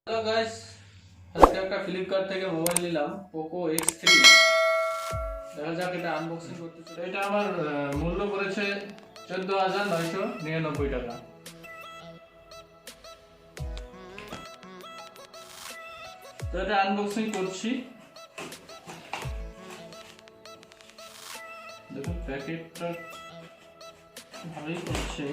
Hello guys, আজকে একটা Flipkart থেকে মোবাইল নিলাম Poco X3। দেখা যাক এটা আনবক্সিং করতেছি। এটা আমার মূল্য পড়েছে 14,999 টাকা। তো এটা আনবক্সিং করছি। দেখুন প্যাকেটটা ভালোই করছে।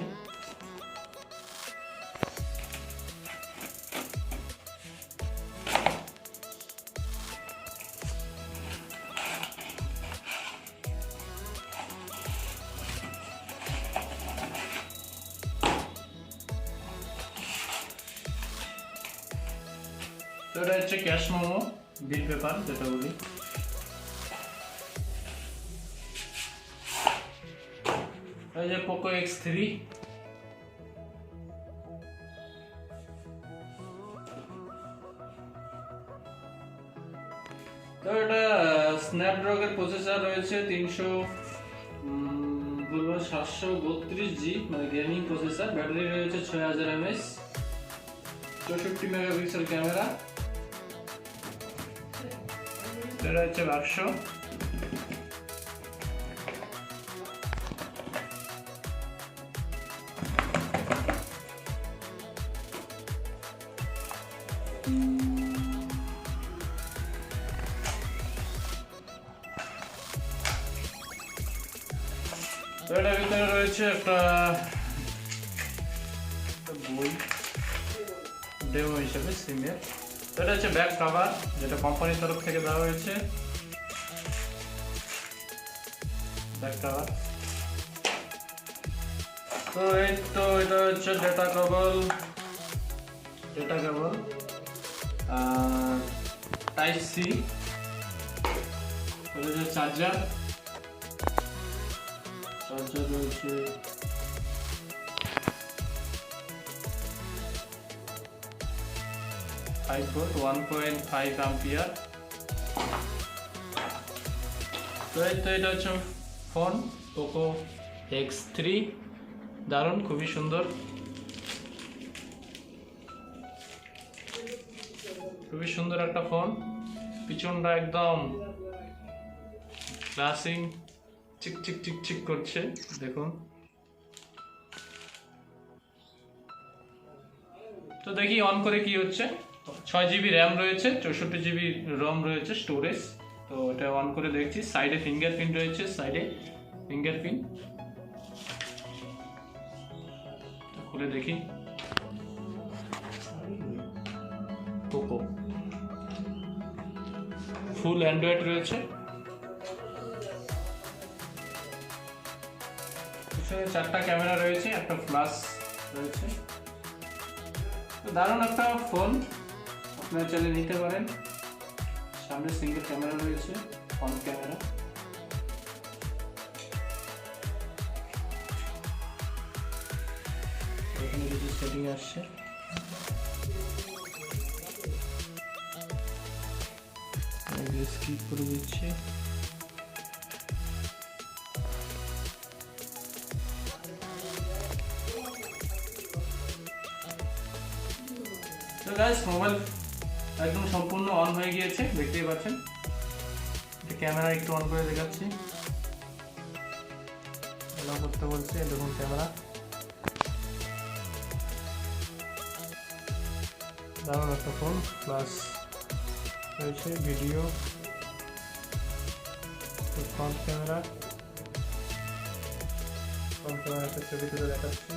তো এটা হচ্ছে ক্যাশ মেমো, বিল পেপার যেটা বলি। এই যে Poco X3, তো এটা স্ন্যাপড্রাগনের প্রসেসর রয়েছে 732G, মানে গেমিং প্রসেসর। ব্যাটারি রয়েছে 6000 mAh, 64 মেগাপিক্সেল ক্যামেরা। এটা হচ্ছে বাক্স। তো এটার ভিতরে রয়েছে একটা বই ডেমো হিসেবে সিমের। তো এটা হচ্ছে ব্যাক কভার, যেটা কোম্পানির তরফ থেকে দেওয়া হয়েছে। Back cover. তো এটা হচ্ছে ডেটা কেবল টাইপ সি। এটা হচ্ছে চার্জার রয়েছে। Volt 1.5 ampere. তো এটা হচ্ছে ফোন Poco X3, দারুণ, খুবই সুন্দর, খুবই সুন্দর একটা ফোন। পিছনটা একদম গ্লাসিং, চিক চিক চিক চিক করছে, দেখুন। তো দেখি অন করে কি হচ্ছে। 6GB র্যাম রয়েছে, 64GB রম রয়েছে স্টোরেজ। তো এটা অন করে দেখছি। সাইডে ফিঙ্গারপ্রিন্ট রয়েছে, খুলে দেখি। Poco ফুল অ্যান্ড্রয়েড রয়েছে। পিছনে 4টা ক্যামেরা রয়েছে, একটা ফ্ল্যাশ রয়েছে। তো দারুণ একটা ফোন, আপনারা চাইলে নিতে পারেন। সামনে সিঙ্গেল ক্যামেরা রয়েছে, ফ্রন্ট ক্যামেরা। এখানে কিছু সেটিং আসছে। স্কিপ করে দিচ্ছি। তো গাইস, মোবাইল একদম সম্পূর্ণ অন হয়ে গিয়েছে, দেখতেই পাচ্ছেন। ক্যামেরা একটু অন করে দেখাচ্ছি। এলাও করতে বলছে, দেখুন ক্যামেরা। দারুণ একটা ফোন, প্লাস রয়েছে ভিডিও। ফ্রন্ট ক্যামেরা একটা ছবি তুলে দেখাচ্ছি।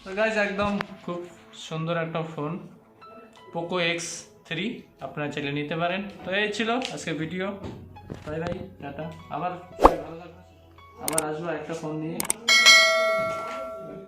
তো গাইস, একদম খুব সুন্দর একটা ফোন Poco X3, আপনারা চাইলে নিতে পারেন। তো এই ছিল আজকের ভিডিও। Bye bye, tata. আবার আসবো একটা ফোন নিয়ে।